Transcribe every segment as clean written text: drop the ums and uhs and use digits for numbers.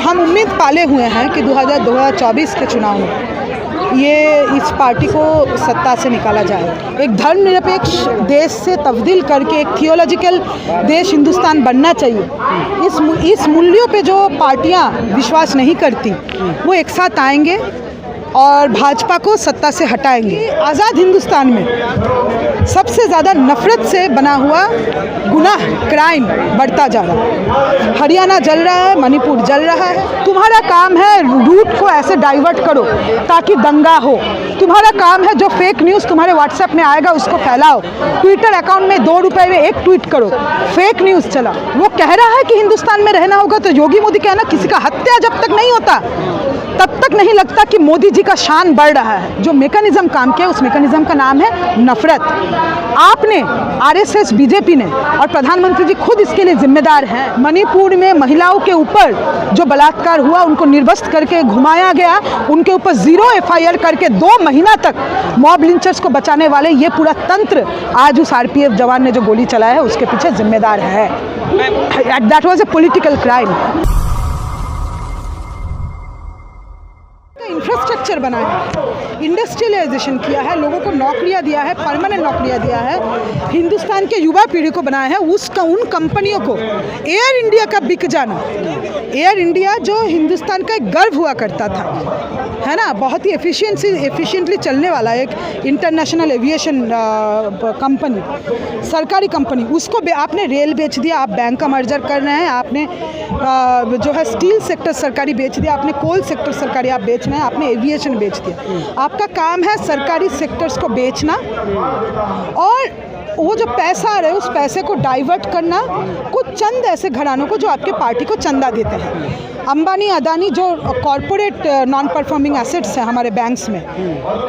हम उम्मीद पाले हुए हैं कि 2024 के चुनाव में ये इस पार्टी को सत्ता से निकाला जाए। एक धर्मनिरपेक्ष देश से तब्दील करके एक थियोलॉजिकल देश हिंदुस्तान बनना चाहिए। इस मूल्यों पे जो पार्टियां विश्वास नहीं करती वो एक साथ आएंगे और भाजपा को सत्ता से हटाएंगे। आज़ाद हिंदुस्तान में सबसे ज़्यादा नफरत से बना हुआ गुनाह क्राइम बढ़ता जा रहा है। हरियाणा जल रहा है, मणिपुर जल रहा है। तुम्हारा काम है रूट को ऐसे डाइवर्ट करो ताकि दंगा हो। तुम्हारा काम है जो फेक न्यूज़ तुम्हारे व्हाट्सएप में आएगा उसको फैलाओ। ट्विटर अकाउंट में 2 रुपए में 1 ट्वीट करो, फेक न्यूज़ चला। वो कह रहा है कि हिंदुस्तान में रहना होगा तो योगी मोदी कहना किसी का हत्या जब तक नहीं होता तब तक नहीं लगता कि मोदी जी का शान बढ़ रहा है। जो मैकेनिज्म काम किया उस मैकेनिज्म का नाम है नफरत। आपने, आरएसएस, बीजेपी ने और प्रधानमंत्री जी खुद इसके लिए जिम्मेदार हैं। मणिपुर में महिलाओं के ऊपर जो बलात्कार हुआ, उनको निर्वस्त्र करके घुमाया गया, उनके ऊपर 0 FIR करके 2 महीना तक मॉब लिंचर्स को बचाने वाले ये पूरा तंत्र आज उस RPF जवान ने जो गोली चलाया है उसके पीछे जिम्मेदार है। That was a political crime. Infrastructure बनाया, इंडस्ट्रियलाइजेशन किया है, लोगों को नौकरियां दिया है, परमानेंट नौकरियां दिया है, हिंदुस्तान के युवा पीढ़ी को बनाया है। उन कंपनियों को, एयर इंडिया का बिक जाना, एयर इंडिया जो हिंदुस्तान का एक गर्व हुआ करता था, है ना, बहुत ही एफिशिएंटली चलने वाला एक इंटरनेशनल एविएशन कंपनी, सरकारी कंपनी, उसको आपने रेल बेच दिया, आप बैंक का मर्जर कर रहे हैं, आपने जो है स्टील सेक्टर सरकारी बेच दिया, आपने कोल सेक्टर सरकारी आप बेच रहे हैं, आपने एविएशन बेच दिया। आपका काम है सरकारी सेक्टर्स को बेचना और वो जो पैसा आ रहा है उस पैसे को डाइवर्ट करना कुछ चंद ऐसे घरानों को जो आपके पार्टी को चंदा देते हैं। अंबानी, अदानी जो कॉरपोरेट नॉन परफॉर्मिंग एसेट्स हैं हमारे बैंक्स में,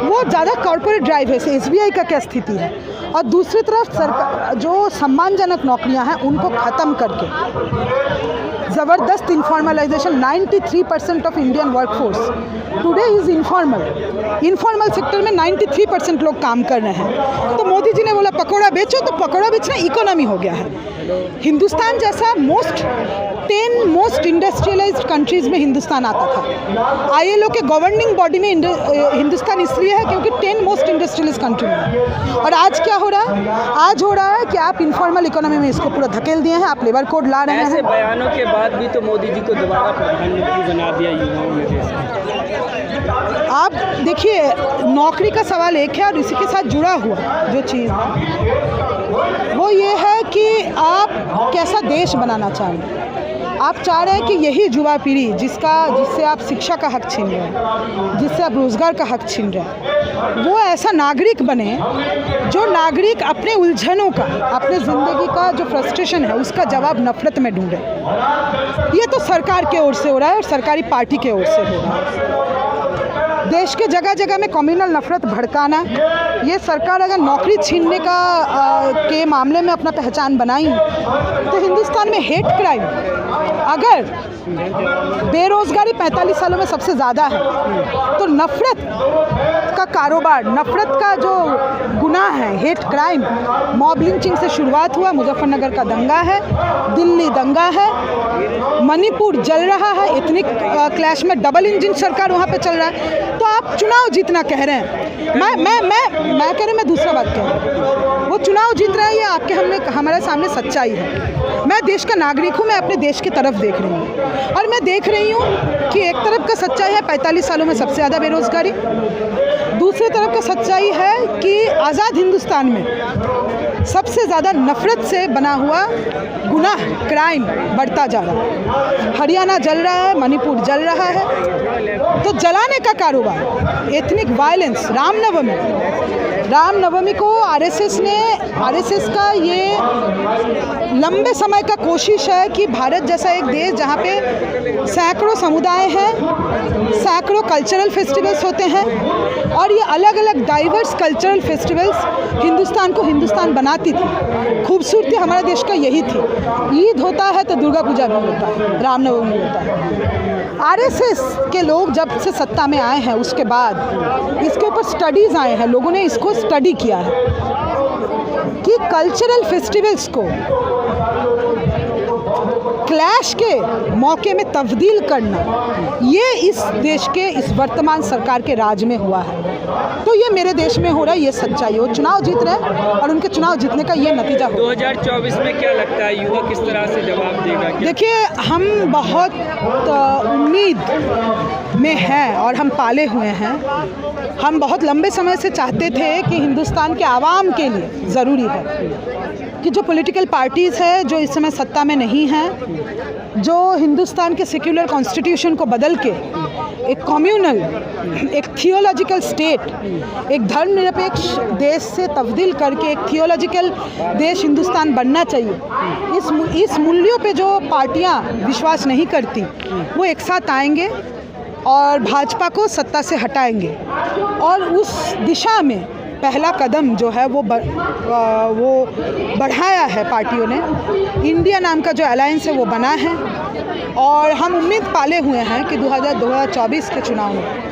वो ज़्यादा कॉरपोरेट ड्राइव है। SBI का क्या स्थिति है? और दूसरी तरफ सरकार जो सम्मानजनक नौकरियां हैं उनको ख़त्म करके ज़बरदस्त informalisation, 93% of Indian workforce today is informal sector में 93% लोग काम कर रहे हैं। तो मोदी जी ने बोला पकौड़ा बेचो, तो पकौड़ा बेचना इकोनॉमी हो गया है। हिंदुस्तान जैसा 10 मोस्ट इंडस्ट्रियलाइज्ड कंट्रीज़ में हिंदुस्तान आता था। ILO के गवर्निंग बॉडी में हिंदुस्तान इसलिए है क्योंकि 10 मोस्ट इंडस्ट्रियलाइज्ड कंट्री में। और आज क्या हो रहा है? आज हो रहा है कि आप इनफॉर्मल इकोनॉमी में इसको पूरा धकेल दिए हैं, आप लेबर कोड ला रहे हैं। ऐसे बयानों के बाद भी तो मोदी जी को दोबारा प्रधानमंत्री बना दिया युवाओं ने। आप देखिए, नौकरी का सवाल एक है और इसी के साथ जुड़ा हुआ जो चीज़ है वो ये है कि आप कैसा देश बनाना चाह रहे हैं। आप चाह रहे हैं कि यही युवा पीढ़ी जिससे आप शिक्षा का हक छीन रहे हैं, जिससे आप रोज़गार का हक छीन रहे हैं, वो ऐसा नागरिक बने जो नागरिक अपने उलझनों का, अपने ज़िंदगी का जो फ्रस्ट्रेशन है उसका जवाब नफरत में ढूंढे। ये तो सरकार की ओर से हो रहा है और सरकारी पार्टी की ओर से हो रहा है। देश के जगह जगह में कम्युनल नफरत भड़काना, ये सरकार अगर नौकरी छीनने के मामले में अपना पहचान बनाई तो हिंदुस्तान में हेट क्राइम, अगर बेरोजगारी 45 सालों में सबसे ज़्यादा है तो नफरत का कारोबार, नफरत का जो गुनाह है, हेट क्राइम, मॉब लिंचिंग से शुरुआत हुआ, मुजफ्फरनगर का दंगा है, दिल्ली दंगा है, मणिपुर जल रहा है, एथनिक क्लैश में डबल इंजन सरकार वहाँ पे चल रहा है। तो आप चुनाव जीतना कह रहे हैं, मैं कह रही हूँ, मैं दूसरा बात कह रही हूँ, वो चुनाव जीत रहा है, ये हमारे सामने सच्चाई है। मैं देश का नागरिक हूँ, मैं अपने देश की तरफ देख रही हूँ और मैं देख रही हूँ कि एक तरफ का सच्चाई है 45 सालों में सबसे ज़्यादा बेरोजगारी, दूसरी तरफ का सच्चाई है कि आज़ाद हिंदुस्तान में सबसे ज़्यादा नफरत से बना हुआ गुनाह क्राइम बढ़ता जा रहा है। हरियाणा जल रहा है, मणिपुर जल रहा है। तो जलाने का कारोबार, एथनिक वायलेंस, रामनवमी को आरएसएस का ये लंबे समय का कोशिश है कि भारत जैसा एक देश जहाँ पे सैकड़ों समुदाय हैं, सैकड़ों कल्चरल फेस्टिवल्स होते हैं और ये अलग अलग डाइवर्स कल्चरल फेस्टिवल्स हिंदुस्तान को हिंदुस्तान बनाती थी। खूबसूरती हमारे देश का यही थी। ईद होता है तो दुर्गा पूजा भी होता है, रामनवमी होता है। आरएसएस के लोग जब से सत्ता में आए हैं उसके बाद इसके ऊपर स्टडीज़ आए हैं, लोगों ने इसको स्टडी किया है कि कल्चरल फेस्टिवल्स को क्लैश के मौके में तब्दील करना, ये इस देश के इस वर्तमान सरकार के राज में हुआ है। तो ये मेरे देश में हो रहा है, ये सच्चाई है। वो चुनाव जीत रहे हैं और उनके चुनाव जीतने का ये नतीजा हो। 2024 में क्या लगता है युवा किस तरह से जवाब देगा? देखिए, हम बहुत उम्मीद में हैं और हम पाले हुए हैं। हम बहुत लंबे समय से चाहते थे कि हिंदुस्तान के आवाम के लिए ज़रूरी है कि जो पॉलिटिकल पार्टीज़ है जो इस समय सत्ता में नहीं हैं, जो हिंदुस्तान के सेक्युलर कॉन्स्टिट्यूशन को बदल के एक कम्युनल, एक थियोलॉजिकल स्टेट, एक धर्मनिरपेक्ष देश से तब्दील करके एक थियोलॉजिकल देश हिंदुस्तान बनना चाहिए। इस मूल्यों पे जो पार्टियां विश्वास नहीं करती वो एक साथ आएंगे और भाजपा को सत्ता से हटाएंगे। और उस दिशा में पहला कदम जो है वो बढ़ाया है पार्टियों ने। इंडिया नाम का जो अलायंस है वो बना है और हम उम्मीद पाले हुए हैं कि 2024 के चुनाव में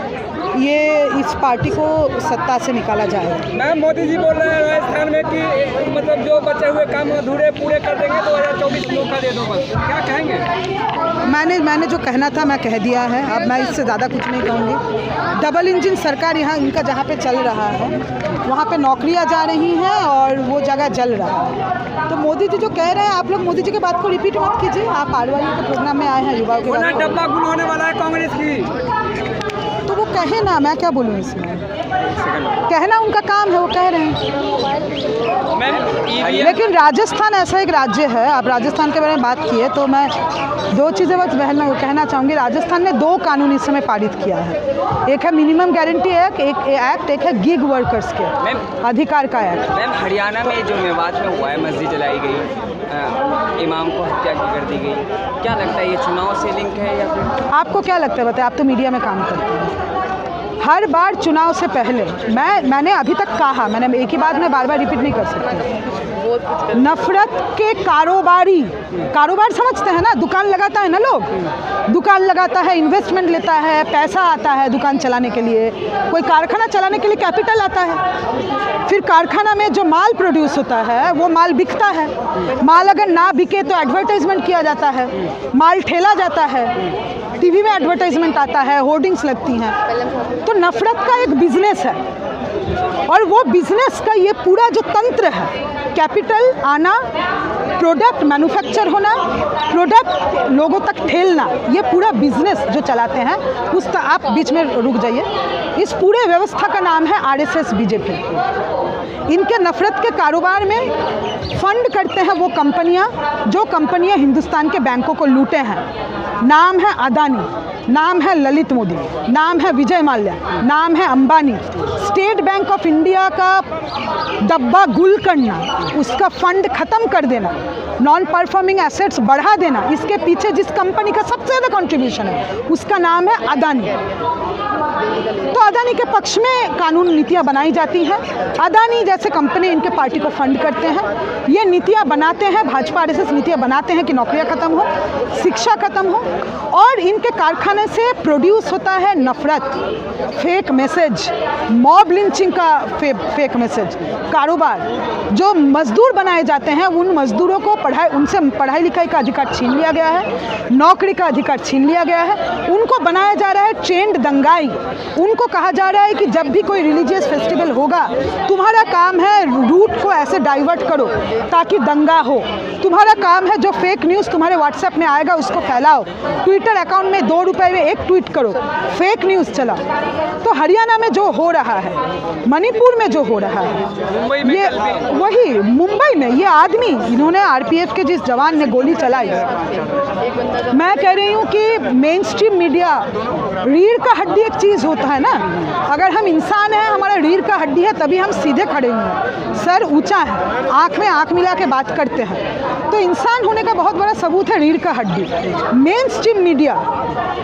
ये इस पार्टी को सत्ता से निकाला जाएगा। मैम, मोदी जी बोल रहे हैं राजस्थान में कि मतलब जो बचे हुए काम अधूरे पूरे कर देंगे, 2024 मौका दे दो बस। क्या कहेंगे? मैंने जो कहना था मैं कह दिया है, अब मैं इससे ज़्यादा कुछ नहीं कहूँगी। डबल इंजन सरकार यहाँ इनका जहाँ पे चल रहा है वहाँ पे नौकरियाँ जा रही हैं और वो जगह जल रहा है। तो मोदी जी जो कह रहे हैं, आप लोग मोदी जी की बात को रिपीट मत कीजिए। आप आरवाई के प्रोग्राम में आए हैं, युवाओं के बारे में डब्बा गुल होने वाला है कांग्रेस की, तो वो कहे ना, मैं क्या बोलूँ इसमें। कहना उनका काम है, वो कह रहे हैं। लेकिन राजस्थान ऐसा एक राज्य है, आप राजस्थान के बारे में बात किए तो मैं दो चीज़ें बस कहना चाहूँगी। राजस्थान ने 2 कानून इस समय पारित किया है। एक है मिनिमम गारंटी एक्ट, एक है गिग वर्कर्स के अधिकार का एक्ट। मैम, हरियाणा में जो मेवात में हुआ है, मस्जिद जलाई गई, इमाम को हत्या कर दी गई, क्या लगता है ये चुनाव से लिंक है या फिर? आपको क्या लगता है बताइए, आप तो मीडिया में काम करते हैं। हर बार चुनाव से पहले मैंने अभी तक कहा, मैंने एक ही बात मैं बार बार रिपीट नहीं कर सकती। नफरत के कारोबार समझते हैं ना, दुकान लगाता है ना, लोग दुकान लगाता है, इन्वेस्टमेंट लेता है, पैसा आता है दुकान चलाने के लिए, कोई कारखाना चलाने के लिए कैपिटल आता है। फिर कारखाना में जो माल प्रोड्यूस होता है वो माल बिकता है। माल अगर ना बिके तो एडवर्टाइजमेंट किया जाता है, माल ठेला जाता है, टीवी में एडवर्टाइजमेंट आता है, होर्डिंग्स लगती हैं। तो नफरत का एक बिजनेस है और वो बिजनेस का ये पूरा जो तंत्र है, कैपिटल आना, प्रोडक्ट मैन्युफैक्चर होना, प्रोडक्ट लोगों तक ठेलना, ये पूरा बिजनेस जो चलाते हैं आप बीच में रुक जाइए। इस पूरे व्यवस्था का नाम है आरएसएस बीजेपी। इनके नफरत के कारोबार में फंड करते हैं वो कंपनियां जो कंपनियां हिंदुस्तान के बैंकों को लूटे हैं। नाम है अदानी, नाम है ललित मोदी, नाम है विजय माल्या, नाम है Ambani. State bank of India का डब्बा गुल करना, उसका फंड ख़त्म कर देना, नॉन परफॉर्मिंग एसेट्स बढ़ा देना, इसके पीछे जिस कंपनी का सबसे ज़्यादा कंट्रीब्यूशन है उसका नाम है अदानी। तो अदानी के पक्ष में कानून नीतियाँ बनाई जाती हैं। अदानी जैसे कंपनी इनके पार्टी को फंड करते हैं, ये नीतियाँ बनाते हैं, भाजपा आरएसएस नीतियाँ बनाते हैं कि नौकरियाँ ख़त्म हो, शिक्षा ख़त्म हो, और इनके कारखाने से प्रोड्यूस होता है नफरत, फेक मैसेज, मॉब लिंचिंग का फेक मैसेज, कारोबार। जो मजदूर बनाए जाते हैं उन मजदूरों को उनसे पढ़ाई लिखाई का अधिकार छीन लिया गया है, नौकरी का अधिकार छीन लिया गया है, उनको बनाया जा रहा है ट्रेंड दंगाई। उनको कहा जा रहा है कि जब भी कोई रिलीजियस फेस्टिवल होगा तुम्हारा काम है रूट को ऐसे डाइवर्ट करो ताकि दंगा हो, तुम्हारा काम है जो फेक न्यूज़ तुम्हारे व्हाट्सएप में आएगा उसको फैलाओ, ट्विटर अकाउंट में 2 रुपए में एक ट्वीट करो, फेक न्यूज़ चलाओ। तो हरियाणा में जो हो रहा है, मणिपुर में जो हो रहा है, ये वही मुंबई में ये आदमी, इन्होंने आरपीएफ के जिस जवान ने गोली चलाई, मैं कह रही हूँ कि मेन स्ट्रीम मीडिया, रीढ़ का हड्डी एक चीज़ होता है ना, अगर हम इंसान हैं, हमारा रीढ़ का हड्डी है तभी हम सीधे खड़े हुए, सर ऊंचा है, आँख में आँख मिला के बात करते हैं, तो इंसान होने का बहुत बड़ा सबूत है रीढ़ का हड्डी। मेन स्ट्रीम मीडिया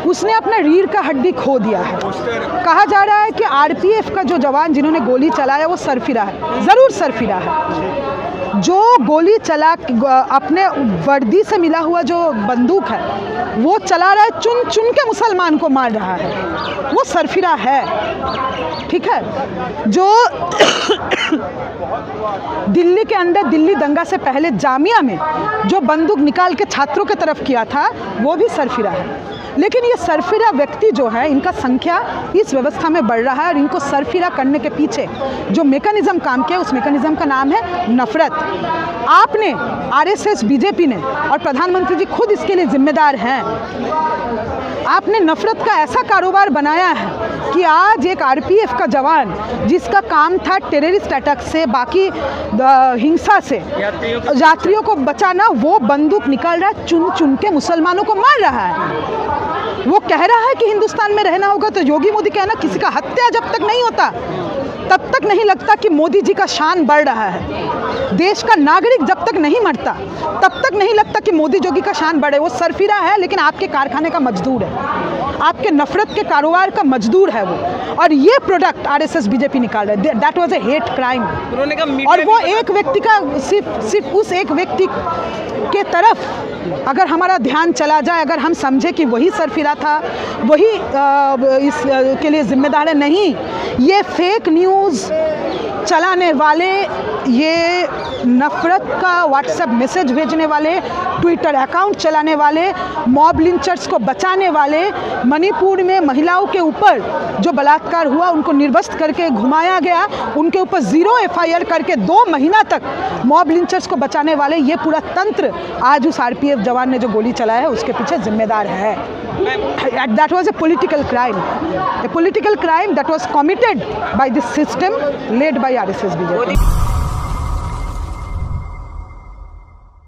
उसने अपना रीढ़ का हड्डी खो दिया है। कहा जा रहा है कि आरपीएफ का जो जवान जिन्होंने गोली चलाया वो सरफिरा है, ज़रूर सरफिरा है। जो गोली चला अपने वर्दी से मिला हुआ जो बंदूक है वो चला रहा है, चुन चुन के मुसलमान को मार रहा है, वो सरफिरा है। ठीक है, जो दिल्ली के अंदर दिल्ली दंगा से पहले जामिया में जो बंदूक निकाल के छात्रों की तरफ किया था वो भी सरफिरा है। लेकिन ये सरफिरा व्यक्ति जो है, इनका संख्या इस व्यवस्था में बढ़ रहा है और इनको सरफिरा करने के पीछे जो मैकेनिज्म काम किया उस मैकेनिज्म का नाम है नफरत। आपने, आरएसएस, बीजेपी ने और प्रधानमंत्री जी खुद इसके लिए जिम्मेदार हैं। आपने नफरत का ऐसा कारोबार बनाया है कि आज एक आरपीएफ का जवान जिसका काम था टेररिस्ट अटैक से, बाकी हिंसा से यात्रियों को बचाना, वो बंदूक निकाल रहा है, चुन चुन के मुसलमानों को मार रहा है। वो कह रहा है कि हिंदुस्तान में रहना होगा, तो योगी मोदी कहना किसी का हत्या जब तक नहीं होता तब तक नहीं लगता कि मोदी जी का शान बढ़ रहा है। देश का नागरिक जब तक नहीं मरता तब तक नहीं लगता कि मोदी जोगी का शान बढ़े। वो सरफिरा है लेकिन आपके कारखाने का मजदूर है, आपके नफरत के कारोबार का मजदूर है वो। और ये प्रोडक्ट आरएसएस बीजेपी निकाल रहे हैं। That was a hate crime. और वो एक व्यक्ति का सिर्फ उस एक व्यक्ति के तरफ अगर हमारा ध्यान चला जाए, अगर हम समझे कि वही सरफिरा था, वही इस के लिए जिम्मेदार है, नहीं, ये फेक न्यूज़ चलाने वाले, ये नफरत का व्हाट्सएप मैसेज भेजने वाले, ट्विटर अकाउंट चलाने वाले, मॉब लिंचर्स को बचाने वाले, मणिपुर में महिलाओं के ऊपर जो बलात्कार हुआ उनको निर्वस्त्र करके घुमाया गया, उनके ऊपर 0 एफआईआर करके 2 महीना तक मॉब लिंचर्स को बचाने वाले, ये पूरा तंत्र आज उस आरपीएफ जवान ने जो गोली चलाया है उसके पीछे जिम्मेदार है। That was a political crime that was committed by this system led by RSS BJP.